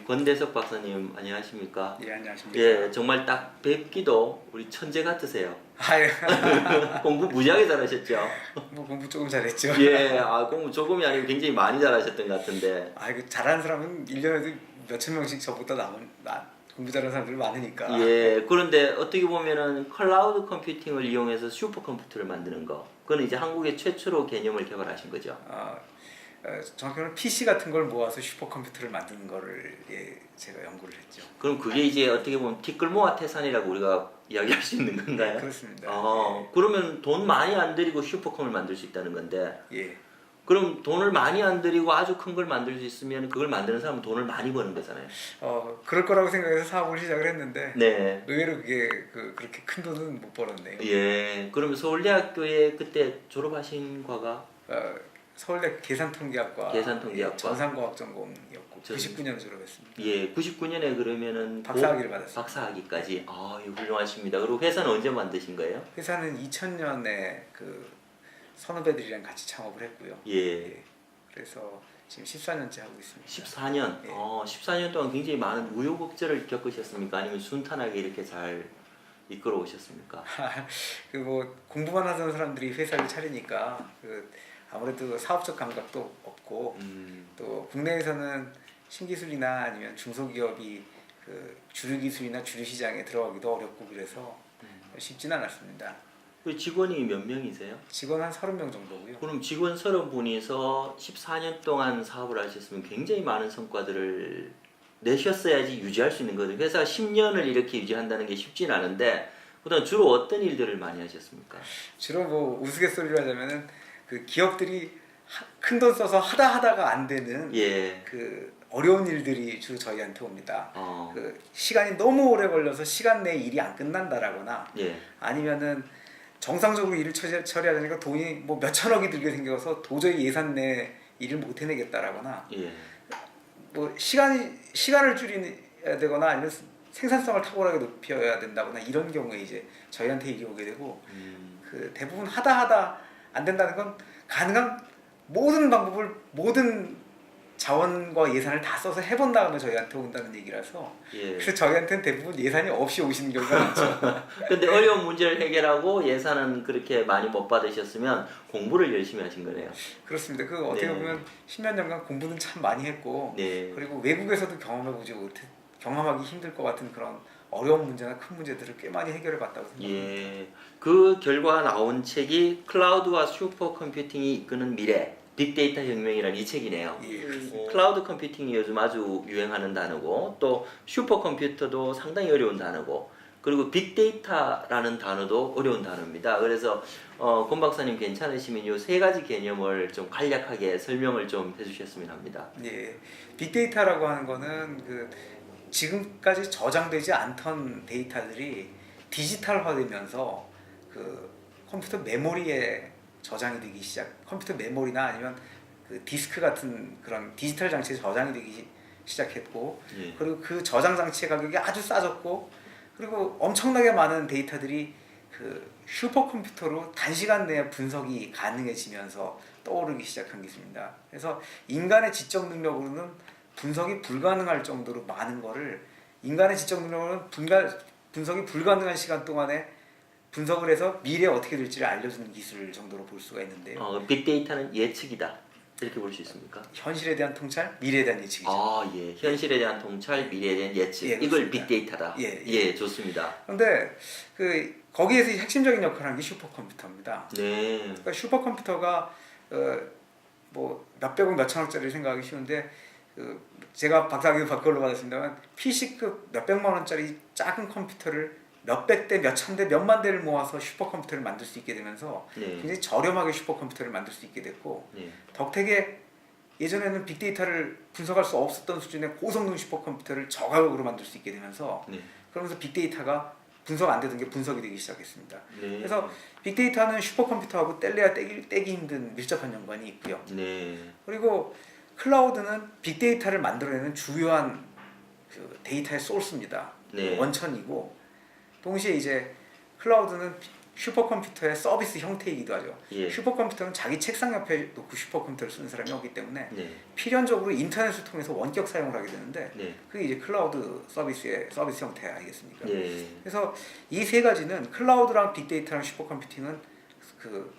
권대석 박사님 안녕하십니까? 예, 안녕하십니까? 예, 정말 딱 뵙기도 우리 천재 같으세요. 아유, 공부 무지하게 잘하셨죠? 뭐 공부 조금 잘했죠. 예, 공부 조금이 아니고 굉장히 많이 잘하셨던 것 같은데. 아이고, 잘하는 사람은 1년에도 몇천 명씩 저보다 공부 잘하는 사람들이 많으니까. 예, 그런데 어떻게 보면은 클라우드 컴퓨팅을 이용해서 슈퍼컴퓨터를 만드는 거, 그건 이제 한국의 최초로 개념을 개발하신 거죠. 정확히는 PC 같은 걸 모아서 슈퍼컴퓨터를 만드는 거를 제가 연구를 했죠. 그럼 그게 이제 어떻게 보면 티끌모아 태산이라고 우리가 이야기할 수 있는 건가요? 네, 그렇습니다. 그러면 돈 많이 안 들이고 슈퍼컴을 만들 수 있다는 건데. 예. 그럼 돈을 많이 안 들이고 아주 큰 걸 만들 수 있으면 그걸 만드는 사람은 돈을 많이 버는 거잖아요. 그럴 거라고 생각해서 사업을 시작을 했는데 네. 의외로 그게 그렇게 큰 돈은 못 벌었네요. 예. 그러면 서울대학교에 그때 졸업하신 과가 서울대 계산통계학과, 계산통계학과. 전산과학 전공이었고 99년에 졸업했습니다. 예, 99년에 그러면은 박사학위를 받았어요. 박사학위까지. 훌륭하십니다. 그리고 회사는 언제 만드신 거예요? 회사는 2000년에 그 선후배들이랑 같이 창업을 했고요. 예. 그래서 지금 14년째 하고 있습니다. 14년. 예. 14년 동안 굉장히 많은 우여곡절을 겪으셨습니까? 아니면 순탄하게 이렇게 잘 이끌어 오셨습니까? 그 뭐 공부만 하던 사람들이 회사를 차리니까 아무래도 사업적 감각도 없고 또 국내에서는 신기술이나 아니면 중소기업이 그 주류 기술이나 주류 시장에 들어가기도 어렵고 그래서 쉽지는 않았습니다. 그 직원이 몇 명이세요? 직원 한 30명 정도고요. 그럼 직원 30분이서 14년 동안 사업을 하셨으면 굉장히 많은 성과들을 내셨어야지 유지할 수 있는 거거든요. 회사가 10년을 이렇게 유지한다는 게 쉽진 않은데 그다음 주로 어떤 일들을 많이 하셨습니까? 주로 뭐 우스갯소리를 하자면은 그 기업들이 큰 돈 써서 하다가 안 되는 예. 그 어려운 일들이 주로 저희한테 옵니다. 어. 그 시간이 너무 오래 걸려서 시간 내에 일이 안 끝난다라거나 예. 아니면은 정상적으로 일을 처리하려니까 돈이 뭐 몇천억이 들게 생겨서 도저히 예산 내 일을 못 해내겠다라거나 예. 뭐 시간을 줄여야 되거나 아니면 생산성을 탁월하게 높여야 된다거나 이런 경우에 이제 저희한테 일이 오게 되고 그 대부분 하다 안 된다는 건 가능한 모든 방법을 모든 자원과 예산을 다 써서 해본 다음에 저희한테 온다는 얘기라서 예. 그래서 저희한테는 대부분 예산이 없이 오시는 경우가 많죠. 근데 어려운 문제를 해결하고 예산은 그렇게 많이 못 받으셨으면 공부를 열심히 하신 거네요. 그렇습니다. 그 어떻게 네. 보면 10몇 년간 공부는 참 많이 했고 네. 그리고 외국에서도 경험하기 힘들 것 같은 그런 어려운 문제나 큰 문제들을 꽤 많이 해결해 봤다고 생각합니다. 예. 그 결과 나온 책이 클라우드와 슈퍼컴퓨팅이 이끄는 미래, 빅데이터 혁명이라는 이 책이네요. 예. 클라우드 컴퓨팅이 요즘 아주 유행하는 단어고 또 슈퍼컴퓨터도 상당히 어려운 단어고 그리고 빅데이터라는 단어도 어려운 단어입니다. 그래서 권 박사님 괜찮으시면 이 세 가지 개념을 좀 간략하게 설명을 좀 해주셨으면 합니다. 예. 빅데이터라고 하는 거는 그 지금까지 저장되지 않던 데이터들이 디지털화되면서 그 컴퓨터 메모리에 저장이 되기 컴퓨터 메모리나 아니면 그 디스크 같은 그런 디지털 장치에 저장이 되기 시작했고 예. 그리고 그 저장 장치의 가격이 아주 싸졌고 그리고 엄청나게 많은 데이터들이 그 슈퍼컴퓨터로 단시간 내에 분석이 가능해지면서 떠오르기 시작한 게 있습니다. 그래서 인간의 지적 능력으로는 분석이 불가능할 정도로 많은 거를 인간의 지적 능력으로는 분석이 불가능한 시간 동안에 분석을 해서 미래에 어떻게 될지를 알려주는 기술 정도로 볼 수가 있는데요. 빅데이터는 예측이다. 이렇게 볼 수 있습니까? 현실에 대한 통찰, 미래에 대한 예측이죠. 예. 현실에 대한 통찰, 미래에 대한 예측. 예, 이걸 그렇습니다. 빅데이터다. 예. 좋습니다. 그런데 그 거기에서 핵심적인 역할을 하는 게 슈퍼컴퓨터입니다. 네. 그러니까 슈퍼컴퓨터가 뭐 몇백억 몇천억짜리 생각하기 쉬운데 제가 박사학위 그걸로 받았습니다만 PC급 몇백만 원짜리 작은 컴퓨터를 몇백 대, 몇천 대, 몇만 대를 모아서 슈퍼컴퓨터를 만들 수 있게 되면서 네. 굉장히 저렴하게 슈퍼컴퓨터를 만들 수 있게 됐고 네. 덕택에 예전에는 빅데이터를 분석할 수 없었던 수준의 고성능 슈퍼컴퓨터를 저가격으로 만들 수 있게 되면서 네. 그러면서 빅데이터가 분석 안 되던 게 분석이 되기 시작했습니다. 네. 그래서 빅데이터는 슈퍼컴퓨터하고 떼기 힘든 밀접한 연관이 있고요. 네. 그리고 클라우드는 빅데이터를 만들어내는 주요한 그 데이터의 소스입니다. 네. 원천이고 동시에 이제 클라우드는 슈퍼컴퓨터의 서비스 형태이기도 하죠. 예. 슈퍼컴퓨터는 자기 책상 옆에 놓고 슈퍼컴퓨터를 쓰는 사람이 없기 때문에 네. 필연적으로 인터넷을 통해서 원격 사용을 하게 되는데 네. 그게 이제 클라우드 서비스의 서비스 형태 아니겠습니까? 예. 그래서 이 세 가지는 클라우드랑 빅데이터랑 슈퍼컴퓨팅은 그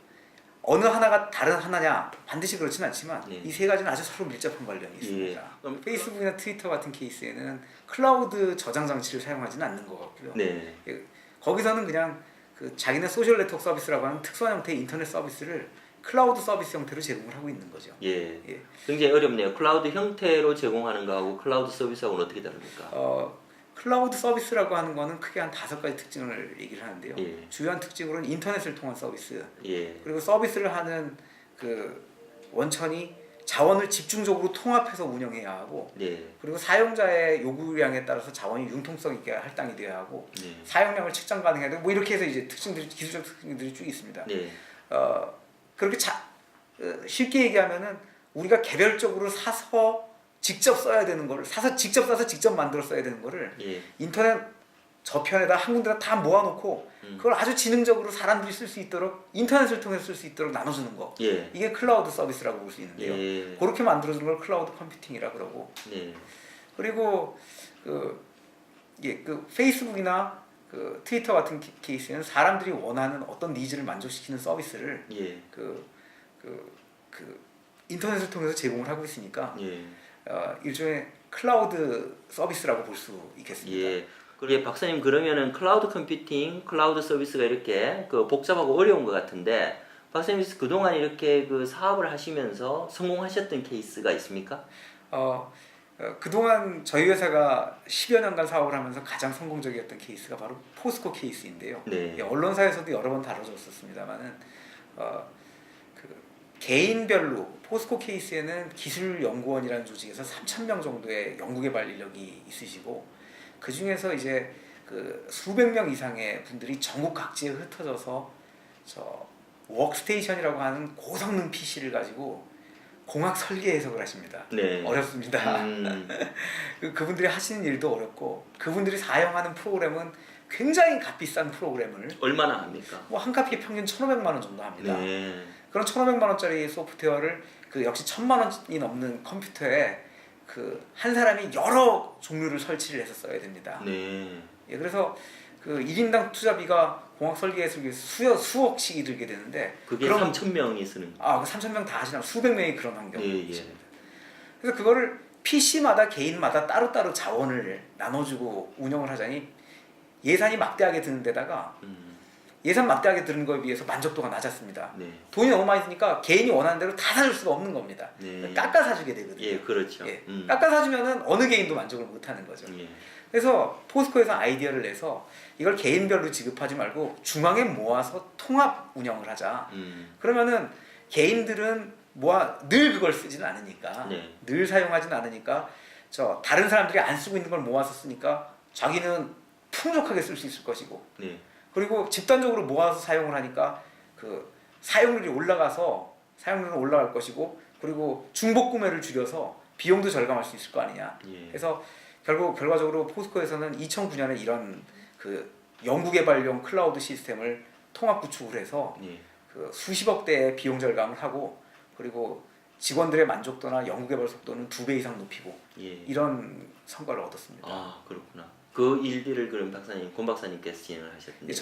어느 하나가 다른 하나냐 반드시 그렇진 않지만 네. 이 세 가지는 아주 서로 밀접한 관련이 있습니다. 그럼 페이스북이나 트위터 같은 케이스에는 클라우드 저장 장치를 사용하지는 않는 것 같고요. 네. 예, 거기서는 그냥 그 자기네 소셜 네트워크 서비스라고 하는 특수한 형태의 인터넷 서비스를 클라우드 서비스 형태로 제공을 하고 있는 거죠. 예. 예. 굉장히 어렵네요. 클라우드 형태로 제공하는 거하고 클라우드 서비스하고는 어떻게 다릅니까? 클라우드 서비스라고 하는 거는 크게 한 5가지 특징을 얘기를 하는데요. 예. 주요한 특징으로는 인터넷을 통한 서비스, 예. 그리고 서비스를 하는 그 원천이 자원을 집중적으로 통합해서 운영해야 하고, 네. 그리고 사용자의 요구량에 따라서 자원이 융통성 있게 할당이 돼야 하고, 네. 사용량을 측정 가능해야 되고, 뭐 이렇게 해서 이제 특징들이 기술적 특징들이 쭉 있습니다. 네. 그렇게 쉽게 얘기하면은 우리가 개별적으로 사서 직접 써야 되는 거를 직접 사서 직접 만들어 써야 되는 거를 예. 인터넷 저편에다 한 군데다 다 모아놓고 그걸 아주 지능적으로 사람들이 쓸 수 있도록 인터넷을 통해서 쓸 수 있도록 나눠주는 거. 예. 이게 클라우드 서비스라고 볼 수 있는데요. 예. 그렇게 만들어주는 걸 클라우드 컴퓨팅이라 그러고, 네. 그리고 그 페이스북이나 그 트위터 같은 케이스는 사람들이 원하는 어떤 니즈를 만족시키는 서비스를 예. 그 인터넷을 통해서 제공을 하고 있으니까 예. 일종의 클라우드 서비스라고 볼 수 있겠습니다. 예. 그리고 박사님 그러면은 클라우드 컴퓨팅, 클라우드 서비스가 이렇게 그 복잡하고 어려운 것 같은데 박사님 그동안 이렇게 그 사업을 하시면서 성공하셨던 케이스가 있습니까? 그동안 저희 회사가 10여 년간 사업을 하면서 가장 성공적이었던 케이스가 바로 포스코 케이스인데요. 네. 언론사에서도 여러 번 다뤄졌었습니다만은 개인별로 포스코 케이스에는 기술연구원이라는 조직에서 3,000명 정도의 연구개발 인력이 있으시고, 그 중에서 이제 그 수백 명 이상의 분들이 전국 각지에 흩어져서 워크스테이션이라고 하는 고성능 PC를 가지고 공학 설계 해석을 하십니다. 네. 어렵습니다. 그분들이 하시는 일도 어렵고, 그분들이 사용하는 프로그램은 굉장히 값비싼 프로그램을 얼마나 합니까? 뭐 한 카피에 평균 1,500만 원 정도 합니다. 네. 그런 1,500만 원짜리 소프트웨어를 그 역시 1,000만 원이 넘는 컴퓨터에 그 한 사람이 여러 종류를 설치를 해서 써야 됩니다. 네. 예, 그래서 그 1인당 투자비가 공학 설계에서 수억씩이 들게 되는데, 그게 그럼 3,000명이 쓰는. 그 3,000명 다 하시나 수백 명이 그런 환경이 예, 예. 있습니다. 그래서 그거를 PC마다 개인마다 따로따로 자원을 나눠주고 운영을 하자니 예산이 막대하게 드는 데다가 예산 막대하게 드는 거에 비해서 만족도가 낮았습니다. 네. 돈이 너무 많이 드니까 개인이 원하는 대로 다 사줄 수가 없는 겁니다. 네. 깎아 사주게 되거든요. 예, 그렇죠. 예. 깎아 사주면은 어느 개인도 만족을 못하는 거죠. 예. 그래서 포스코에서 아이디어를 내서 이걸 개인별로 지급하지 말고 중앙에 모아서 통합 운영을 하자. 그러면은 개인들은 늘 그걸 쓰지는 않으니까, 네. 늘 사용하지는 않으니까 다른 사람들이 안 쓰고 있는 걸 모아서 쓰니까 자기는 풍족하게 쓸 수 있을 것이고, 네. 그리고 집단적으로 모아서 사용을 하니까 그 사용률이 올라갈 것이고, 그리고 중복 구매를 줄여서 비용도 절감할 수 있을 거 아니냐. 예. 그래서 결과적으로 포스코에서는 2009년에 이런 그 연구개발용 클라우드 시스템을 통합 구축을 해서 예. 그 수십억 대의 비용 절감을 하고, 그리고 직원들의 만족도나 연구개발 속도는 2배 이상 높이고, 예. 이런 성과를 얻었습니다. 아, 그렇구나. 그 일들을 그럼 권 박사님께서 진행을 하셨던데.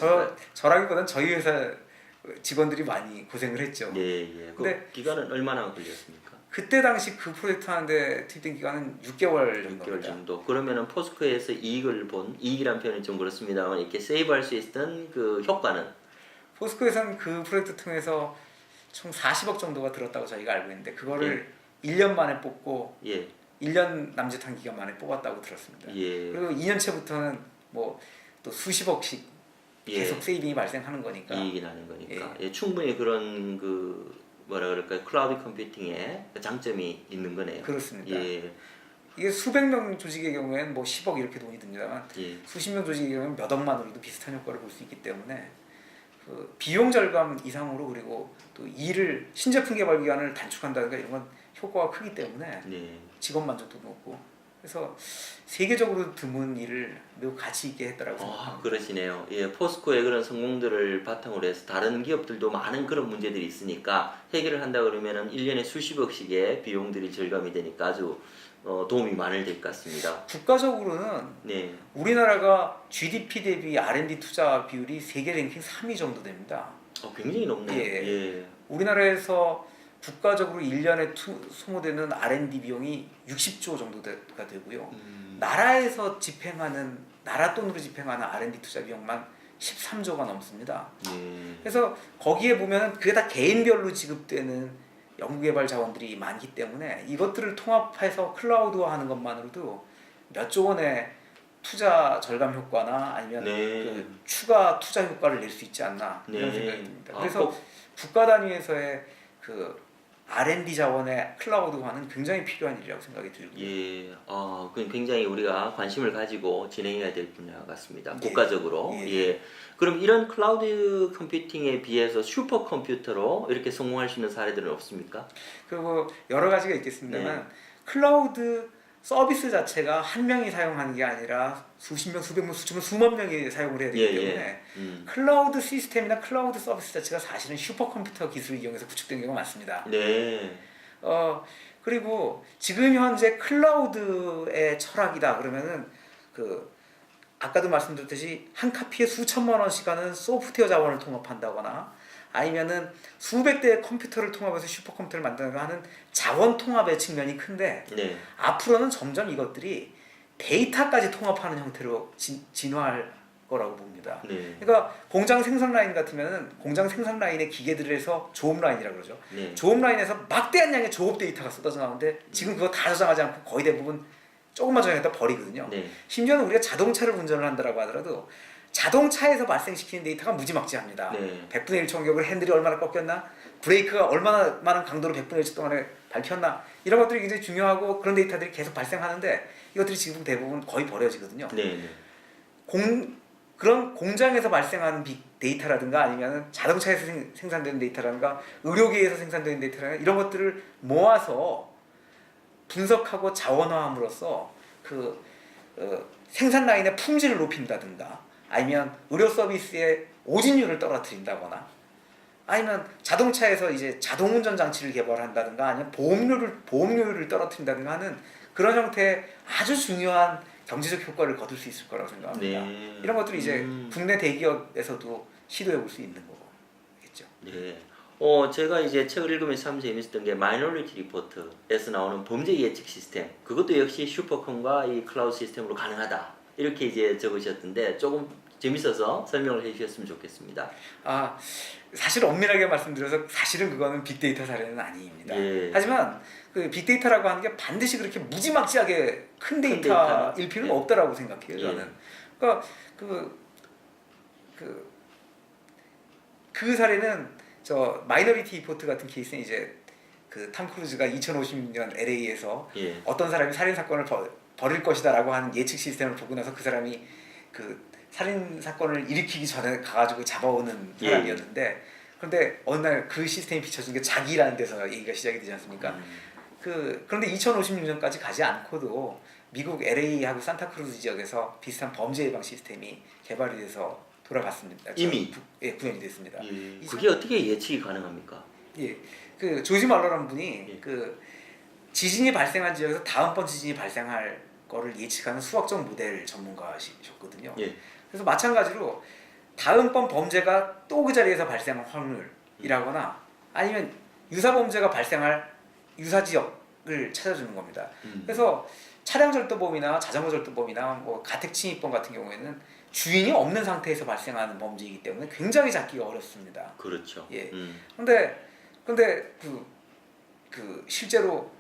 저라기보다는 저희 회사 직원들이 많이 고생을 했죠. 예, 예. 그 근데 기간은 얼마나 걸렸습니까? 그때 당시 그 프로젝트 하는데 투입된 기간은 6개월 6개월 정도입니다. 정도. 그러면은 포스코에서 이익이란 표현이 좀 그렇습니다만 이렇게 세이브할 수 있었던 그 효과는 포스코에서는 그 프로젝트 통해서 총 40억 정도가 들었다고 저희가 알고 있는데, 그거를 1년 만에 뽑고 예. 1년 남짓한 기간 만에 뽑았다고 들었습니다. 예. 그리고 2년째부터는 뭐 또 수십억씩 계속 세이빙이 발생하는 거니까. 이익이 나는 거니까. 예, 충분히 그런 그 뭐라 그럴까요? 클라우드 컴퓨팅에 장점이 있는 거네요. 그렇습니다. 예. 이게 수백 명 조직의 경우에는 뭐 10억 이렇게 돈이 듭니다만, 예. 수십 명 조직의 경우는 몇 억만으로도 비슷한 효과를 볼 수 있기 때문에 그 비용 절감 이상으로, 그리고 또 일을 신제품 개발 기간을 단축한다든가 이런 건 효과가 크기 때문에 네. 직원 만족도 높고 그래서 세계적으로 드문 일을 매우 가치 있게 했다라고 아, 생각합니다. 그러시네요. 예, 포스코의 그런 성공들을 바탕으로 해서 다른 기업들도 많은 그런 문제들이 있으니까 해결을 한다 그러면은 1년에 수십억씩의 비용들이 절감이 되니까 아주 도움이 많이 될 것 같습니다. 국가적으로는 네. 우리나라가 GDP 대비 R&D 투자 비율이 세계 랭킹 3위 정도 됩니다. 굉장히 높네요. 예. 예. 우리나라에서 국가적으로 1년에 소모되는 R&D 비용이 60조 정도가 되고요. 나라에서 집행하는 나라 돈으로 집행하는 R&D 투자 비용만 13조가 넘습니다. 예. 그래서 거기에 보면 그게 다 개인별로 지급되는 연구개발 자원들이 많기 때문에 이것들을 통합해서 클라우드화하는 것만으로도 몇 조 원의 투자 절감 효과나 아니면 네. 그 추가 투자 효과를 낼 수 있지 않나 이런 네. 생각이 듭니다. 아, 그래서 국가 단위에서의 그 R&D 자원의 클라우드화는 굉장히 필요한 일이라고 생각이 들고요. 예, 그건 굉장히 우리가 관심을 가지고 진행해야 될 분야 같습니다. 예. 국가적으로. 예. 예. 그럼 이런 클라우드 컴퓨팅에 비해서 슈퍼컴퓨터로 이렇게 성공할 수 있는 사례들은 없습니까? 그리고 여러 가지가 있겠습니다만 네. 클라우드 서비스 자체가 한 명이 사용하는 게 아니라 수십 명, 수백 명, 수천 명, 수만 명이 사용을 해야 되기 예, 때문에 예. 클라우드 시스템이나 클라우드 서비스 자체가 사실은 슈퍼컴퓨터 기술을 이용해서 구축된 경우가 많습니다. 네. 그리고 지금 현재 클라우드의 철학이다 그러면은 그 아까도 말씀드렸듯이 한 카피에 수천만 원씩 하는 소프트웨어 자원을 통합한다거나 아니면은 수백 대의 컴퓨터를 통합해서 슈퍼컴퓨터를 만드는 하는 자원 통합의 측면이 큰데 네. 앞으로는 점점 이것들이 데이터까지 통합하는 형태로 진화할 거라고 봅니다. 네. 그러니까 공장 생산 라인 같으면은 공장 생산 라인의 기계들에서 조업 라인이라고 그러죠. 네. 조업 라인에서 막대한 양의 조업 데이터가 쏟아져 나오는데 지금 그거 다 저장하지 않고 거의 대부분 조금만 저장했다 버리거든요. 네. 심지어는 우리가 자동차를 운전을 한다라고 하더라도 자동차에서 발생시키는 데이터가 무지막지합니다. 네. 100분의 1 총격을 핸들이 얼마나 꺾였나, 브레이크가 얼마나 많은 강도로 100분의 1초 동안에 밟혔나 이런 것들이 굉장히 중요하고 그런 데이터들이 계속 발생하는데 이것들이 지금 대부분 거의 버려지거든요. 네. 그런 공장에서 발생하는 빅데이터라든가 아니면 자동차에서 생산되는 데이터라든가 의료계에서 생산되는 데이터라든가 이런 것들을 모아서 분석하고 자원화함으로써 그 생산 라인의 품질을 높인다든가 아니면 의료 서비스의 오진율을 떨어뜨린다거나 아니면 자동차에서 이제 자동운전 장치를 개발한다든가 아니면 보험료를 떨어뜨린다든가 하는 그런 형태의 아주 중요한 경제적 효과를 거둘 수 있을 거라고 생각합니다. 네. 이런 것들이 이제 국내 대기업에서도 시도해 볼 수 있는 거겠죠. 네. 제가 이제 책을 읽으면서 참 재밌었던 게 마이너리티 리포트에서 나오는 범죄 예측 시스템. 그것도 역시 슈퍼컴과 이 클라우드 시스템으로 가능하다. 이렇게 이제 적으셨던데 조금 재밌어서 설명을 해주셨으면 좋겠습니다. 사실 엄밀하게 말씀드려서 사실은 그거는 빅데이터 사례는 아닙니다. 예. 하지만 그 빅데이터라고 하는 게 반드시 그렇게 무지막지하게 큰 데이터일 필요는 예. 없다라고 생각해요. 저는. 예. 그러니까 그 사례는 저 마이너리티 리포트 같은 케이스는 이제 그 탐 크루즈가 2050년 LA에서 예. 어떤 사람이 살인 사건을 벌일 것이다라고 하는 예측 시스템을 보고 나서 그 사람이 그 살인 사건을 일으키기 전에 가가지고 잡아오는 사람이었는데 그런데 어느 날 그 시스템이 비춰진 게 자기라는 데서 얘기가 시작이 되지 않습니까? 그런데 2056년까지 가지 않고도 미국 LA하고 산타크루즈 지역에서 비슷한 범죄 예방 시스템이 개발이 돼서 돌아갔습니다. 이미 구현이 됐습니다. 예. 그게 어떻게 예측이 가능합니까? 예, 그 조지 말러라는 분이 예. 그 지진이 발생한 지역에서 다음번 지진이 발생할 거를 예측하는 수학적 모델 전문가시셨거든요. 예. 그래서 마찬가지로 다음번 범죄가 또 그 자리에서 발생할 확률이라거나 아니면 유사 범죄가 발생할 유사 지역을 찾아주는 겁니다. 그래서 차량 절도범이나 자전거 절도범이나 뭐 가택 침입범 같은 경우에는 주인이 없는 상태에서 발생하는 범죄이기 때문에 굉장히 잡기가 어렵습니다. 그렇죠. 예. 근데 실제로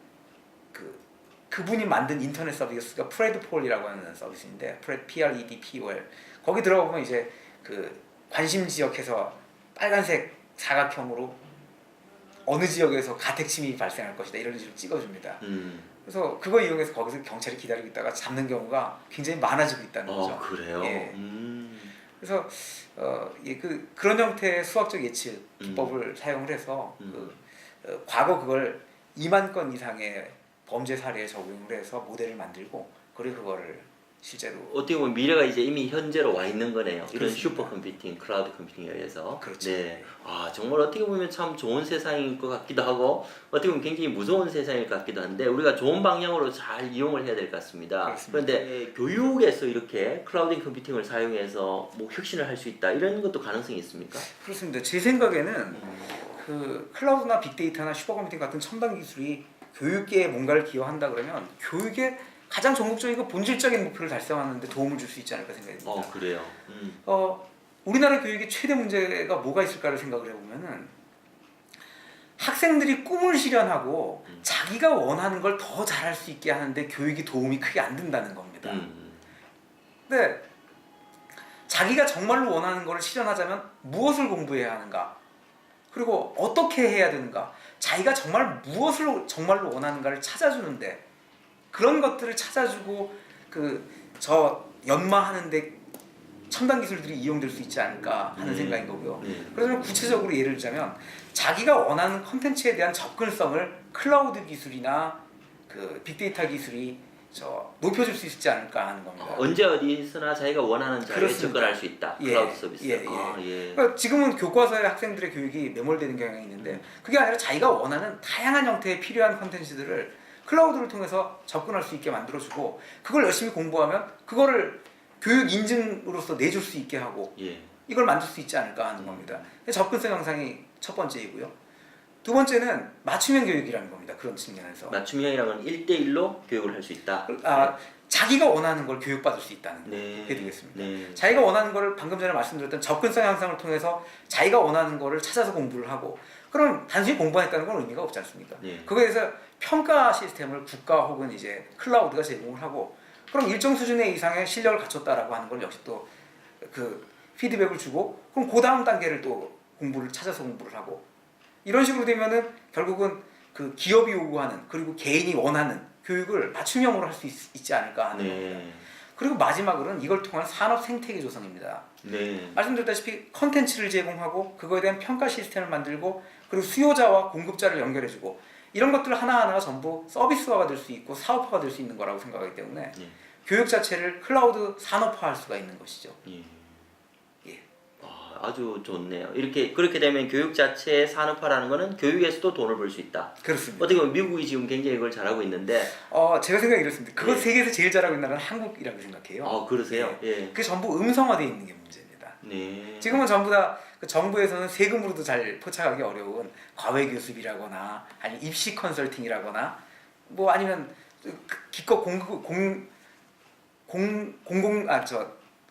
그분이 만든 인터넷 서비스가 프레드폴이라고 하는 서비스인데 PREDPOL 거기 들어가보면 이제 그 관심 지역에서 빨간색 사각형으로 어느 지역에서 가택 침입이 발생할 것이다 이런 식으로 찍어줍니다. 그래서 그거 이용해서 거기서 경찰이 기다리고 있다가 잡는 경우가 굉장히 많아지고 있다는 거죠. 그래요? 예. 그래서 그런 형태의 수학적 예측 기법을 사용을 해서 과거 그걸 2만 건 이상의 범죄 사례에 적용을 해서 모델을 만들고 그리고 그거를 실제로 어떻게 보면 미래가 이제 이미 현재로 와 있는 거네요. 이런 그렇습니다. 슈퍼컴퓨팅, 클라우드 컴퓨팅에 의해서. 그렇죠. 네. 아 정말 어떻게 보면 참 좋은 세상일 것 같기도 하고 어떻게 보면 굉장히 무서운 세상일 것 같기도 한데 우리가 좋은 방향으로 잘 이용을 해야 될 것 같습니다. 그렇습니다. 그런데 교육에서 이렇게 클라우드 컴퓨팅을 사용해서 뭐 혁신을 할 수 있다 이런 것도 가능성이 있습니까? 그렇습니다. 제 생각에는 그 클라우드나 빅데이터나 슈퍼컴퓨팅 같은 첨단 기술이 교육계에 뭔가를 기여한다 그러면 교육의 가장 전국적이고 본질적인 목표를 달성하는 데 도움을 줄 수 있지 않을까 생각이 듭니다. 그래요. 우리나라 교육의 최대 문제가 뭐가 있을까를 생각을 해보면은 학생들이 꿈을 실현하고 자기가 원하는 걸 더 잘할 수 있게 하는데 교육이 도움이 크게 안 된다는 겁니다. 근데 자기가 정말로 원하는 걸 실현하자면 무엇을 공부해야 하는가? 그리고 어떻게 해야 되는가? 자기가 정말 무엇을 정말로 원하는가를 찾아주는데 그런 것들을 찾아주고 저 연마하는데 첨단 기술들이 이용될 수 있지 않을까 하는 생각인 거고요. 그러면 구체적으로 예를 들자면 자기가 원하는 컨텐츠에 대한 접근성을 클라우드 기술이나 그 빅데이터 기술이 높여줄 수 있지 않을까 하는 겁니다. 언제 어디서나 자기가 원하는 자리에 그렇습니다. 접근할 수 있다. 클라우드 서비스. 예. 예. 그러니까 지금은 교과서에 학생들의 교육이 매몰되는 경향이 있는데 그게 아니라 자기가 원하는 다양한 형태의 필요한 컨텐츠들을 클라우드를 통해서 접근할 수 있게 만들어주고 그걸 열심히 공부하면 그거를 교육 인증으로서 내줄 수 있게 하고 이걸 만들 수 있지 않을까 하는 겁니다. 접근성 향상이 첫 번째이고요. 두 번째는 맞춤형 교육이라는 겁니다. 그런 측면에서 맞춤형이라는 건 1대1로 교육을 할 수 있다. 자기가 원하는 걸 교육받을 수 있다는 게 되겠습니다. 자기가 원하는 거를 방금 전에 말씀드렸던 접근성 향상을 통해서 자기가 원하는 거를 찾아서 공부를 하고 그럼 단순히 공부했다는 건 의미가 없지 않습니까? 그거에 대해서 평가 시스템을 국가 혹은 이제 클라우드가 제공을 하고 그럼 일정 수준의 이상의 실력을 갖췄다라고 하는 걸 역시 또 그 피드백을 주고 그럼 그 다음 단계를 또 공부를 찾아서 공부를 하고 이런 식으로 되면은 결국은 그 기업이 요구하는 그리고 개인이 원하는 교육을 맞춤형으로 할 수 있지 않을까 하는 겁니다. 그리고 마지막으로는 이걸 통한 산업 생태계 조성입니다. 말씀드렸다시피 컨텐츠를 제공하고 그거에 대한 평가 시스템을 만들고 그리고 수요자와 공급자를 연결해주고 이런 것들 하나하나가 전부 서비스화가 될 수 있고 사업화가 될 수 있는 거라고 생각하기 때문에 교육 자체를 클라우드 산업화할 수가 있는 것이죠. 아주 좋네요. 그렇게 되면 교육 자체의 산업화라는 거는 교육에서도 돈을 벌 수 있다. 그렇습니다. 어떻게 보면 미국이 지금 굉장히 이걸 잘하고 있는데 제가 생각이 이렇습니다. 그거 세계에서 제일 잘하고 있는 나라는 한국이라고 생각해요. 그러세요? 그게 전부 음성화되어 있는 게 문제입니다. 지금은 전부 다 그 정부에서는 세금으로도 잘 포착하기 어려운 과외교습이라거나 아니면 입시 컨설팅이라거나 뭐 아니면 기껏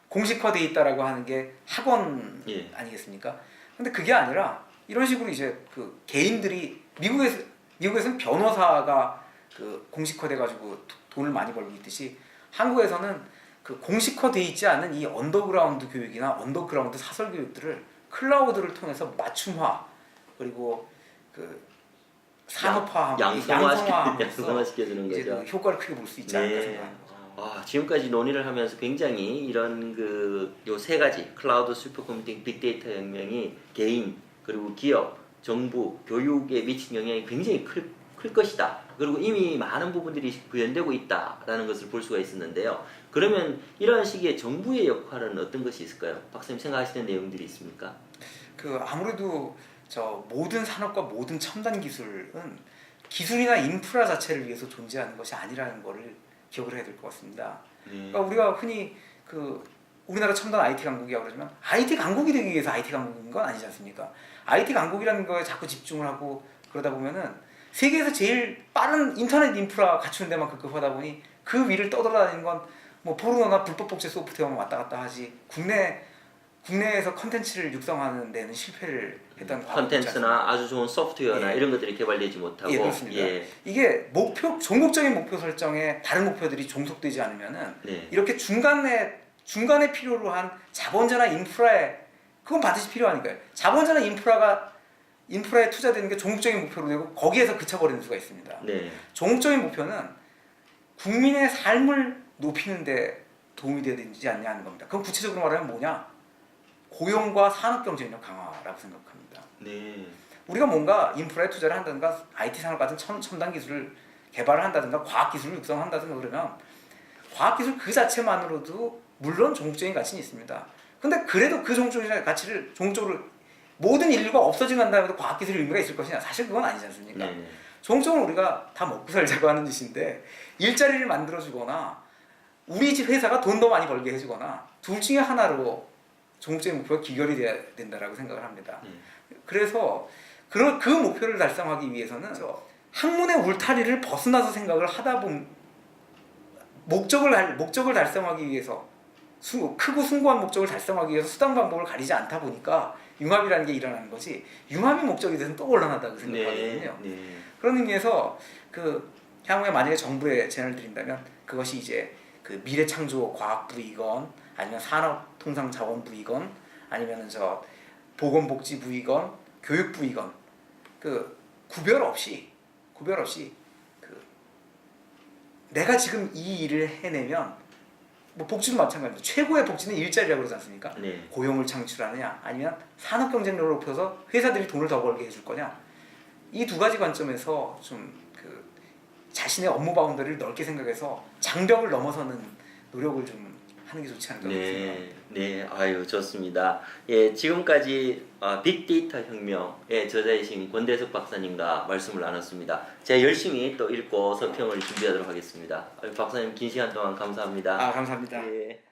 공식화되어 있다라고 하는 게 학원 아니겠습니까? 근데 그게 아니라 이런 식으로 이제 그 개인들이 미국에서는 변호사가 그 공식화돼 가지고 돈을 많이 벌고 있듯이 한국에서는 그 공식화돼 있지 않은 이 언더그라운드 교육이나 언더그라운드 사설 교육들을 클라우드를 통해서 맞춤화 그리고 그 산업화, 양성화시켜주는 거죠. 효과를 크게 볼 수 있지 않을까 생각합니다. 지금까지 논의를 하면서 굉장히 이런 요 세 가지 클라우드, 슈퍼컴퓨팅, 빅데이터 혁명이 개인 그리고 기업, 정부, 교육에 미친 영향이 굉장히 클 것이다. 그리고 이미 많은 부분들이 구현되고 있다라는 것을 볼 수가 있었는데요. 그러면 이러한 시기에 정부의 역할은 어떤 것이 있을까요? 박사님 생각하시는 내용들이 있습니까? 아무래도 모든 산업과 모든 첨단 기술은 기술이나 인프라 자체를 위해서 존재하는 것이 아니라는 것을 기억을 해야 될 것 같습니다. 그러니까 우리가 흔히 우리나라 첨단 IT 강국이라고 그러지만 IT 강국이 되기 위해서 IT 강국인 건 아니지 않습니까? IT 강국이라는 거에 자꾸 집중을 하고 그러다 보면은 세계에서 제일 빠른 인터넷 인프라 갖추는 데만 급급하다 보니 그 위를 떠돌아다니는 건 뭐 포르노나 불법 복제 소프트웨어만 왔다 갔다 하지 국내에서 컨텐츠를 육성하는 데는 실패를 했던 컨텐츠나 아주 좋은 소프트웨어나 이런 것들이 개발되지 못하고 그렇습니다. 이게 종국적인 목표 설정에 다른 목표들이 종속되지 않으면은 이렇게 중간에 필요로 한 자본자나 인프라에 그건 반드시 필요하니까요. 자본자나 인프라에 투자되는 게 종국적인 목표로 되고 거기에서 그쳐버리는 수가 있습니다. 종국적인 목표는 국민의 삶을 높이는 데 도움이 되지 않냐 하는 겁니다. 그럼 구체적으로 말하면 뭐냐? 고용과 산업경쟁력 강화라고 생각합니다. 우리가 뭔가 인프라에 투자를 한다든가 IT 산업 같은 첨단 기술을 개발을 한다든가 과학기술을 육성한다든가 그러면 과학기술 그 자체만으로도 물론 종족적인 가치는 있습니다. 근데 그래도 그 종족적인 가치를 종족을 모든 인류가 없어진다고 해도 과학기술의 의미가 있을 것이냐? 사실 그건 아니지 않습니까? 네. 종족은 우리가 다 먹고 살자고 하는 짓인데 일자리를 만들어주거나 우리 집 회사가 돈 더 많이 벌게 해주거나 둘 중에 하나로 종족적인 목표가 기결이 돼야 된다라고 생각을 합니다. 그래서 그 목표를 달성하기 위해서는 학문의 울타리를 벗어나서 생각을 하다 보면 목적을 달성하기 위해서 크고 숭고한 목적을 달성하기 위해서 수단 방법을 가리지 않다 보니까 융합이라는 게 일어나는 거지 융합이 목적이 돼서는 또 곤란하다고 생각하거든요. 네. 그런 의미에서 그 향후에 만약에 정부에 제안을 드린다면 그것이 이제 그 미래창조과학부이건 아니면 산업통상자원부이건 아니면은 저 보건복지부이건 교육부이건 그 구별 없이 그 내가 지금 이 일을 해내면 뭐 복지도 마찬가지입니다. 최고의 복지는 일자리라고 그러지 않습니까? 네. 고용을 창출하느냐 아니면 산업 경쟁력을 높여서 회사들이 돈을 더 벌게 해줄 거냐 이 두 가지 관점에서 좀 그 자신의 업무 바운더리를 넓게 생각해서 장벽을 넘어서는 노력을 좀 하는 게 좋지 않을까 생각합니다. 네, 아유 좋습니다. 예, 지금까지 빅데이터 혁명의 저자이신 권대석 박사님과 말씀을 나눴습니다. 제가 열심히 또 읽고 서평을 준비하도록 하겠습니다. 아유, 박사님 긴 시간 동안 감사합니다. 감사합니다. 예.